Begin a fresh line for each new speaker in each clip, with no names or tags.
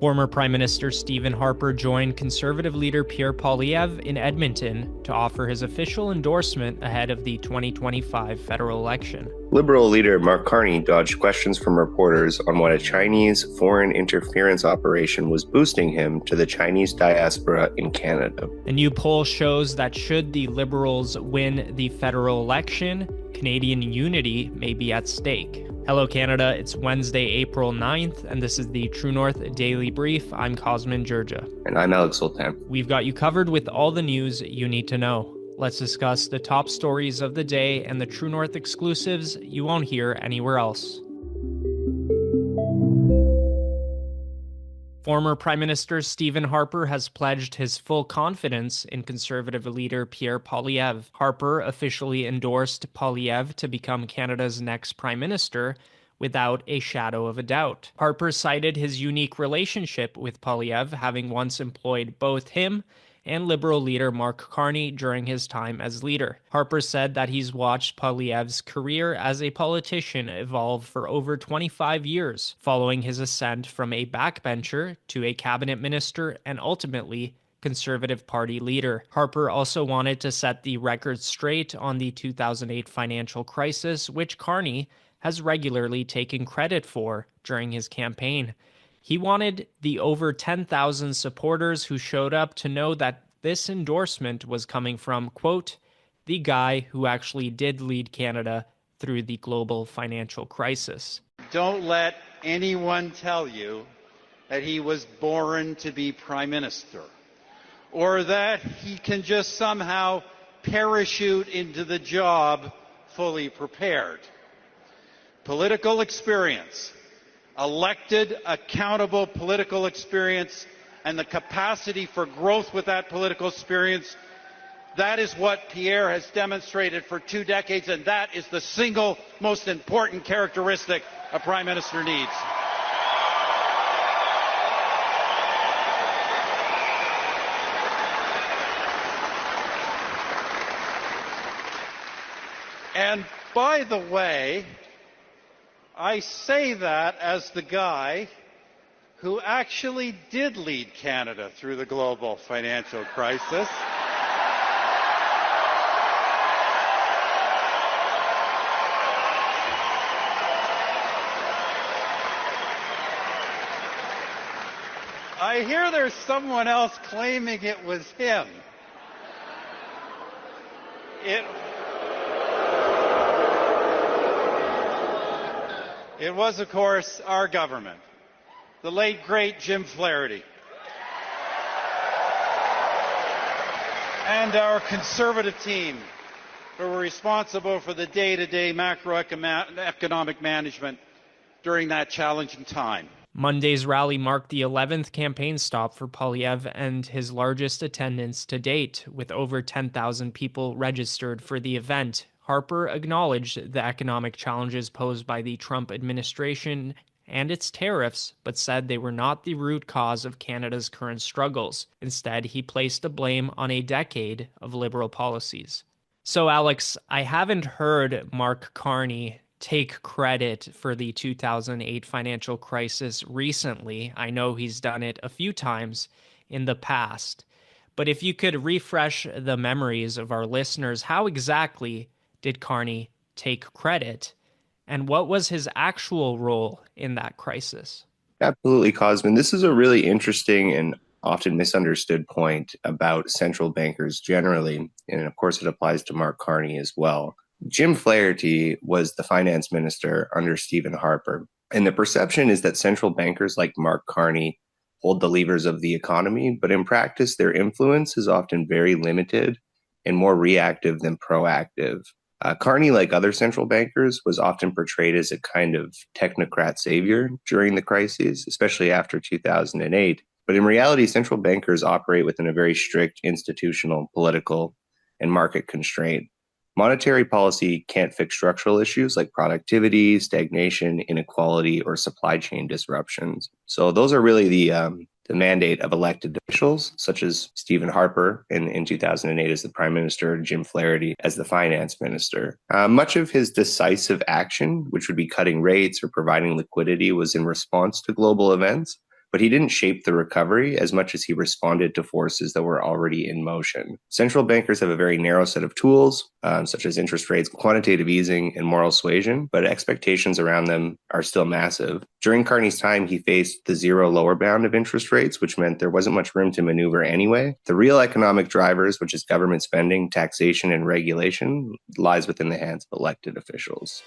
Former Prime Minister Stephen Harper joined Conservative Leader Pierre Poilievre in Edmonton to offer his official endorsement ahead of the 2025 federal election.
Liberal leader Mark Carney dodged questions from reporters on what a Chinese foreign interference operation was boosting him to the Chinese diaspora in Canada.
A new poll shows that should the Liberals win the federal election, Canadian unity may be at stake. Hello Canada, it's Wednesday, April 9th, and this is the True North Daily Brief. I'm Cosmin, Dzsurdzsa.
And I'm Zoltan.
We've got you covered with all the news you need to know. Let's discuss the top stories of the day and the True North exclusives you won't hear anywhere else. Former Prime Minister Stephen Harper has pledged his full confidence in Conservative leader Pierre Poilievre. Harper officially endorsed Poilievre to become Canada's next Prime Minister without a shadow of a doubt. Harper cited his unique relationship with Poilievre, having once employed both him and Liberal leader Mark Carney during his time as leader. Harper said that he's watched Poilievre's career as a politician evolve for over 25 years, following his ascent from a backbencher to a cabinet minister and ultimately Conservative Party leader. Harper also wanted to set the record straight on the 2008 financial crisis, which Carney has regularly taken credit for during his campaign. He wanted the over 10,000 supporters who showed up to know that this endorsement was coming from, quote, the guy who actually did lead Canada through the global financial crisis.
Don't let anyone tell you that he was born to be Prime Minister or that he can just somehow parachute into the job fully prepared. Political experience, elected, accountable political experience, and the capacity for growth with that political experience, that is what Pierre has demonstrated for 2 decades, and that is the single most important characteristic a Prime Minister needs. And by the way, I say that as the guy who actually did lead Canada through the global financial crisis. I hear there's someone else claiming it was him. It was, of course, our government, the late, great Jim Flaherty, and our Conservative team who were responsible for the day-to-day macroeconomic management during that challenging time.
Monday's rally marked the 11th campaign stop for Poilievre and his largest attendance to date, with over 10,000 people registered for the event. Harper acknowledged the economic challenges posed by the Trump administration and its tariffs, but said they were not the root cause of Canada's current struggles. Instead, he placed the blame on a decade of Liberal policies. So, Alex, I haven't heard Mark Carney take credit for the 2008 financial crisis recently. I know he's done it a few times in the past. But if you could refresh the memories of our listeners, how exactly did Carney take credit, and what was his actual role in that crisis?
Absolutely, Cosmin. This is a really interesting and often misunderstood point about central bankers generally, and of course it applies to Mark Carney as well. Jim Flaherty was the finance minister under Stephen Harper, and the perception is that central bankers like Mark Carney hold the levers of the economy, but in practice their influence is often very limited and more reactive than proactive. Carney, like other central bankers, was often portrayed as a kind of technocrat savior during the crises, especially after 2008. But in reality, central bankers operate within a very strict institutional, political, and market constraint. Monetary policy can't fix structural issues like productivity, stagnation, inequality, or supply chain disruptions. So those are really the mandate of elected officials, such as Stephen Harper in 2008 as the Prime Minister, Jim Flaherty as the Finance Minister. Much of his decisive action, which would be cutting rates or providing liquidity, was in response to global events, but he didn't shape the recovery as much as he responded to forces that were already in motion. Central bankers have a very narrow set of tools, such as interest rates, quantitative easing, and moral suasion, but expectations around them are still massive. During Carney's time, he faced the zero lower bound of interest rates, which meant there wasn't much room to maneuver anyway. The real economic drivers, which is government spending, taxation, and regulation, lies within the hands of elected officials.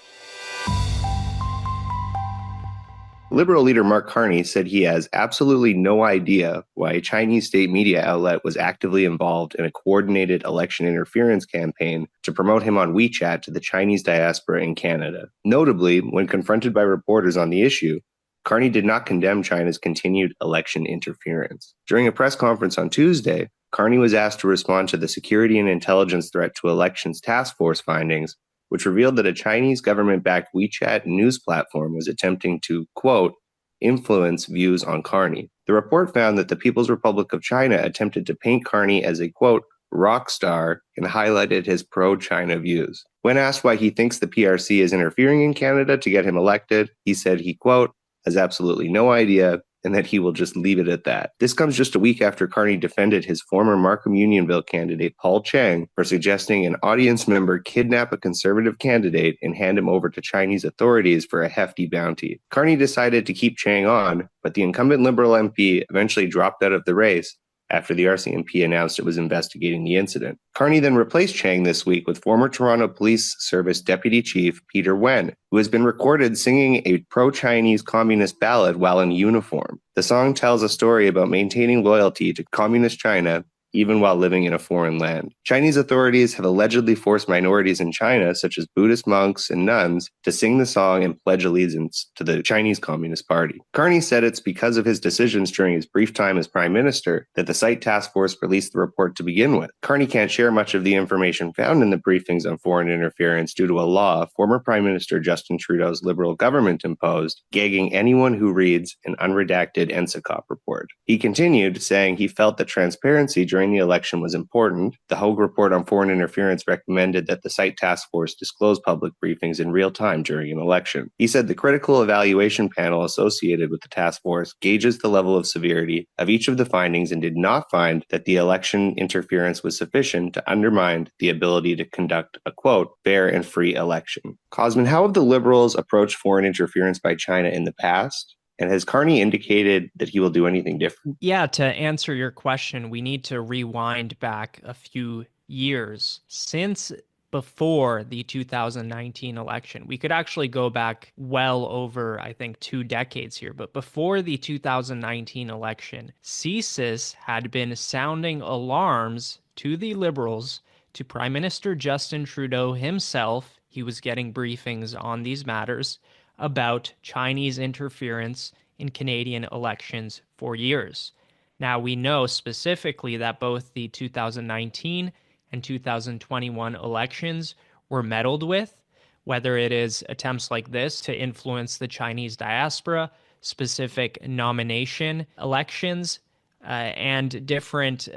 Liberal leader Mark Carney said he has absolutely no idea why a Chinese state media outlet was actively involved in a coordinated election interference campaign to promote him on WeChat to the Chinese diaspora in Canada. Notably, when confronted by reporters on the issue, Carney did not condemn China's continued election interference. During a press conference on Tuesday, Carney was asked to respond to the security and intelligence threat to elections task force findings, which revealed that a Chinese government-backed WeChat news platform was attempting to, quote, influence views on Carney. The report found that the People's Republic of China attempted to paint Carney as a, quote, rock star and highlighted his pro-China views. When asked why he thinks the PRC is interfering in Canada to get him elected, he said he, quote, has absolutely no idea and that he will just leave it at that. This comes just a week after Carney defended his former Markham Unionville candidate Paul Cheng for suggesting an audience member kidnap a Conservative candidate and hand him over to Chinese authorities for a hefty bounty. Carney decided to keep Cheng on, but the incumbent Liberal MP eventually dropped out of the race after the RCMP announced it was investigating the incident. Carney then replaced Cheng this week with former Toronto Police Service Deputy Chief Peter Wen, who has been recorded singing a pro-Chinese communist ballad while in uniform. The song tells a story about maintaining loyalty to communist China even while living in a foreign land. Chinese authorities have allegedly forced minorities in China, such as Buddhist monks and nuns, to sing the song and pledge allegiance to the Chinese Communist Party. Carney said it's because of his decisions during his brief time as Prime Minister that the site task force released the report to begin with. Carney can't share much of the information found in the briefings on foreign interference due to a law former Prime Minister Justin Trudeau's Liberal government imposed, gagging anyone who reads an unredacted NSICOP report. He continued, saying he felt that transparency during the election was important. The Hogue report on foreign interference recommended that the site task force disclose public briefings in real time during an election. He said the critical evaluation panel associated with the task force gauges the level of severity of each of the findings and did not find that the election interference was sufficient to undermine the ability to conduct a, quote, fair and free election. Cosmin, how have the Liberals approached foreign interference by China in the past? And has Carney indicated that he will do anything different?
Yeah, to answer your question, we need to rewind back a few years. Since before the 2019 election, we could actually go back well over, I think, 2 decades here. But before the 2019 election, CSIS had been sounding alarms to the Liberals, to Prime Minister Justin Trudeau himself. He was getting briefings on these matters about Chinese interference in Canadian elections for years. Now, we know specifically that both the 2019 and 2021 elections were meddled with, whether it is attempts like this to influence the Chinese diaspora, specific nomination elections, and different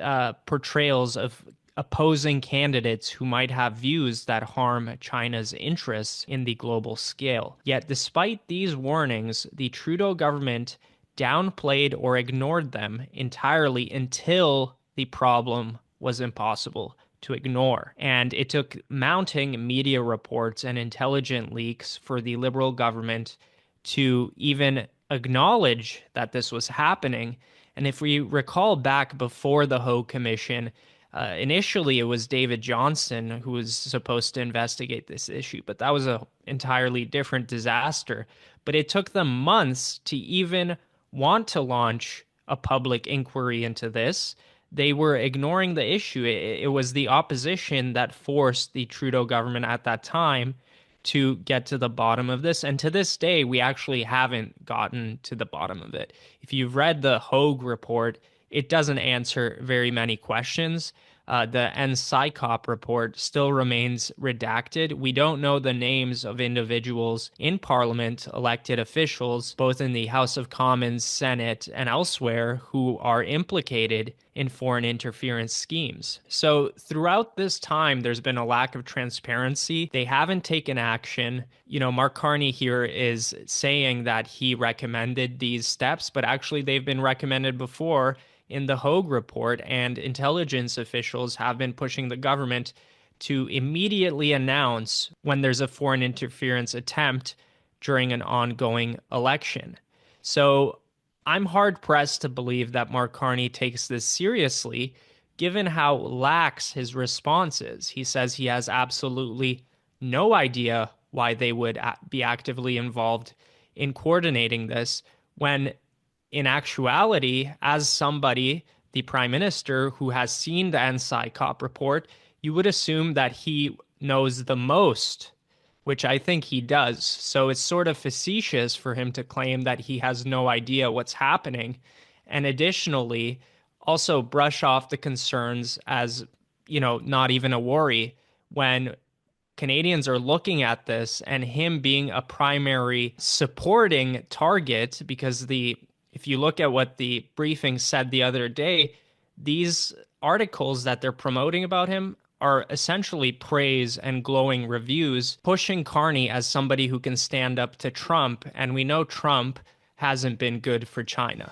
portrayals of opposing candidates who might have views that harm China's interests in the global scale. Yet, despite these warnings, the Trudeau government downplayed or ignored them entirely until the problem was impossible to ignore. And it took mounting media reports and intelligence leaks for the Liberal government to even acknowledge that this was happening. And if we recall back before the Hogue Commission, initially, it was David Johnston who was supposed to investigate this issue, but that was an entirely different disaster. But it took them months to even want to launch a public inquiry into this. They were ignoring the issue. It was the opposition that forced the Trudeau government at that time to get to the bottom of this. And to this day, we actually haven't gotten to the bottom of it. If you've read the Hogue report, it doesn't answer very many questions. The NSICOP report still remains redacted. We don't know the names of individuals in Parliament, elected officials, both in the House of Commons, Senate, and elsewhere, who are implicated in foreign interference schemes. So throughout this time, there's been a lack of transparency. They haven't taken action. Mark Carney here is saying that he recommended these steps, but actually they've been recommended before in the Hogue report, and intelligence officials have been pushing the government to immediately announce when there's a foreign interference attempt during an ongoing election. So I'm hard-pressed to believe that Mark Carney takes this seriously, given how lax his response is. He says he has absolutely no idea why they would be actively involved in coordinating this, when in actuality, as somebody, the prime minister, who has seen the NSICOP report, you would assume that he knows the most, which I think he does. So it's sort of facetious for him to claim that he has no idea what's happening. And additionally, also brush off the concerns as, not even a worry when Canadians are looking at this and him being a primary supporting target, because if you look at what the briefing said the other day, these articles that they're promoting about him are essentially praise and glowing reviews, pushing Carney as somebody who can stand up to Trump. And we know Trump hasn't been good for China.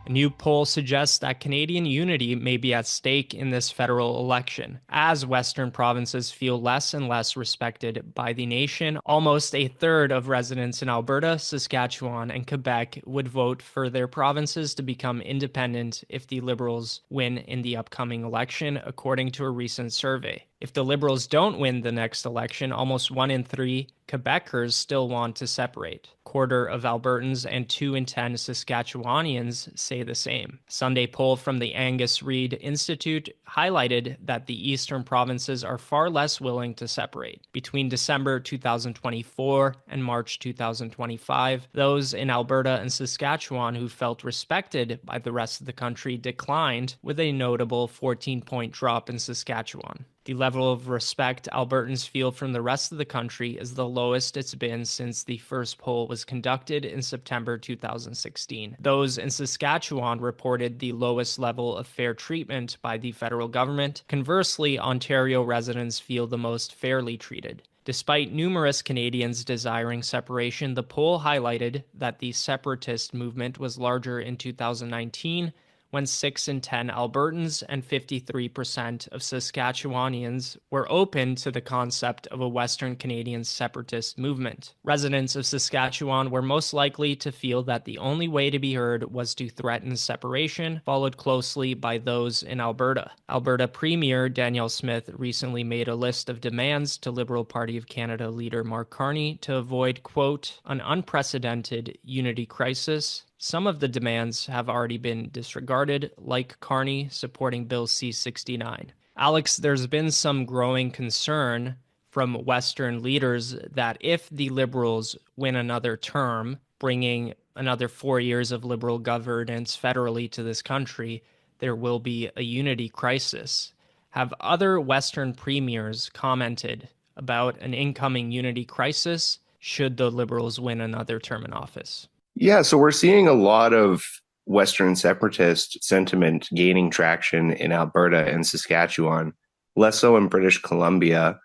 A new poll suggests that Canadian unity may be at stake in this federal election, as Western provinces feel less and less respected by the nation. Almost a third of residents in Alberta, Saskatchewan, and Quebec would vote for their provinces to become independent if the Liberals win in the upcoming election, according to a recent survey. If the Liberals don't win the next election, almost 1 in 3 Quebecers still want to separate. A quarter of Albertans and 2 in 10 Saskatchewanians say the same. A Sunday poll from the Angus Reid Institute highlighted that the eastern provinces are far less willing to separate. Between December 2024 and March 2025, those in Alberta and Saskatchewan who felt respected by the rest of the country declined, with a notable 14-point drop in Saskatchewan. The level of respect Albertans feel from the rest of the country is the lowest it's been since the first poll was conducted in September 2016. Those in Saskatchewan reported the lowest level of fair treatment by the federal government. Conversely, Ontario residents feel the most fairly treated. Despite numerous Canadians desiring separation, the poll highlighted that the separatist movement was larger in 2019, when 6 in 10 Albertans and 53% of Saskatchewanians were open to the concept of a Western Canadian separatist movement. Residents of Saskatchewan were most likely to feel that the only way to be heard was to threaten separation, followed closely by those in Alberta. Alberta Premier Danielle Smith recently made a list of demands to Liberal Party of Canada leader Mark Carney to avoid, quote, an unprecedented unity crisis. Some of the demands have already been disregarded, like Carney supporting Bill C-69. Alex, there's been some growing concern from Western leaders that if the Liberals win another term, bringing another 4 years of Liberal governance federally to this country, there will be a unity crisis. Have other Western premiers commented about an incoming unity crisis should the Liberals win another term in office?
Yeah, so we're seeing a lot of Western separatist sentiment gaining traction in Alberta and Saskatchewan, less so in British Columbia.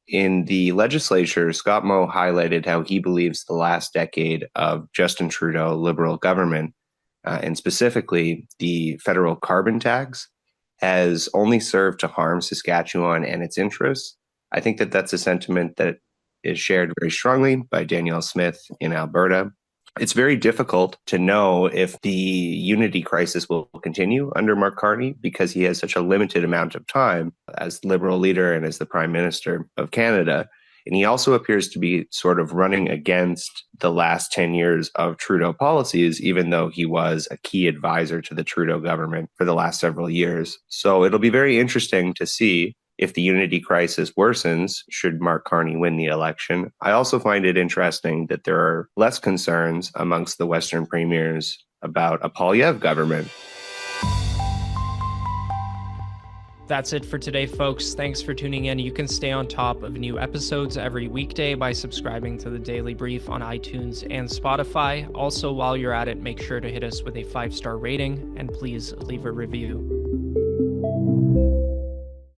In the legislature, Scott Moe highlighted how he believes the last decade of Justin Trudeau Liberal government, and specifically the federal carbon tax, has only served to harm Saskatchewan and its interests. I think that that's a sentiment that is shared very strongly by Danielle Smith in Alberta. It's very difficult to know if the unity crisis will continue under Mark Carney because he has such a limited amount of time as Liberal leader and as the Prime Minister of Canada. And he also appears to be sort of running against the last 10 years of Trudeau policies, even though he was a key advisor to the Trudeau government for the last several years. So it'll be very interesting to see if the unity crisis worsens should Mark Carney win the election. I also find it interesting that there are less concerns amongst the Western premiers about a Poilievre government.
That's it for today, folks. Thanks for tuning in. You can stay on top of new episodes every weekday by subscribing to the Daily Brief on iTunes and Spotify. Also, while you're at it, make sure to hit us with a 5-star rating and please leave a review.